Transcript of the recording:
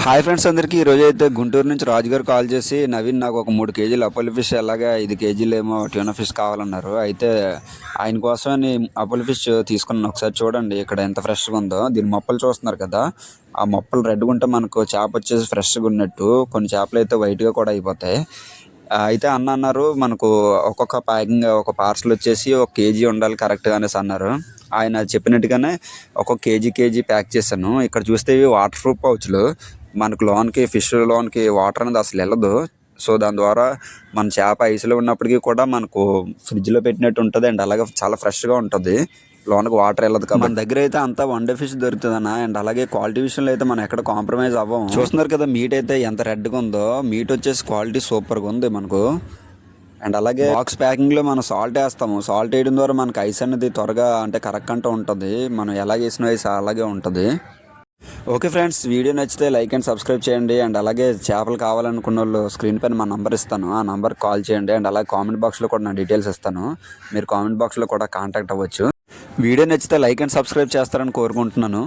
Hi friends అందరికీ ఈరోజు అయితే గుంటూరు నుంచి రాజుగారు కాల్ చేసి నవీన్ నాకు ఒక 3 కేజీలు అపోలో ఫిష్ అలాగే 5 కేజీలు ఏమో ట్యూనా ఫిష్ కావాలన్నారు. అయితే ఆయన కోసమని అపోలో ఫిష్ తీసుకున్నాను. ఒకసారి చూడండి ఇక్కడ ఎంత ఫ్రెష్గా ఉందో. దీని మొప్పలు చూస్తున్నారు కదా, ఆ మొప్పలు రెడ్గా ఉంటే మనకు చేప వచ్చేసి ఫ్రెష్గా ఉన్నట్టు. కొన్ని చేపలు అయితే వైట్గా కూడా అయిపోతాయి. అయితే అన్న అన్నారు మనకు ఒక్కొక్క ప్యాకింగ్ ఒక పార్సల్ వచ్చేసి 1 కేజీ ఉండాలి కరెక్ట్గా అనేసి అన్నారు. ఆయన చెప్పినట్టుగానే ఒక్కొక్క కేజీ ప్యాక్ చేశాను. ఇక్కడ చూస్తే ఇవి వాటర్ ప్రూఫ్ పౌచ్లు. మనకు లోన్కి ఫిష్ లోన్కి వాటర్ అనేది అసలు వెళ్ళదు. సో దాని ద్వారా మన చేప ఐస్లో ఉన్నప్పటికీ కూడా మనకు ఫ్రిడ్జ్లో పెట్టినట్టు ఉంటుంది అండ్ అలాగే చాలా ఫ్రెష్గా ఉంటుంది. లోనకి వాటర్ వెళ్ళదు కాబట్టి మన దగ్గర అయితే అంతా వన్ డే ఫిష్ దొరుకుతుందన్న. అండ్ అలాగే క్వాలిటీ విషయంలో అయితే మనం ఎక్కడ కాంప్రమైజ్ అవ్వం. చూస్తున్నారు కదా మీట్ అయితే ఎంత రెడ్గా ఉందో. మీట్ వచ్చేసి క్వాలిటీ సూపర్గా ఉంది మనకు. అండ్ అలాగే బాక్స్ ప్యాకింగ్లో మనం సాల్ట్ వేస్తాము. సాల్ట్ వేయడం ద్వారా మనకు ఐస్ అనేది త్వరగా అంటే కరెక్ట్ ఉంటుంది. మనం ఎలా చేసిన ఐస్ అలాగే ఉంటుంది. ఓకే ఫ్రెండ్స్, వీడియో నచ్చితే లైక్ అండ్ సబ్స్క్రైబ్ చేయండి. అండ్ అలాగే చేపలు కావాలనుకున్న వాళ్ళు స్క్రీన్ పైన మా నంబర్ ఇస్తాను, ఆ నంబర్కి కాల్ చేయండి. అండ్ అలాగే కామెంట్ బాక్స్లో కూడా నా డీటెయిల్స్ ఇస్తాను, మీరు కామెంట్ బాక్స్లో కూడా కాంటాక్ట్ అవ్వచ్చు. వీడియో నచ్చితే లైక్ అండ్ సబ్స్క్రైబ్ చేస్తారని కోరుకుంటున్నాను.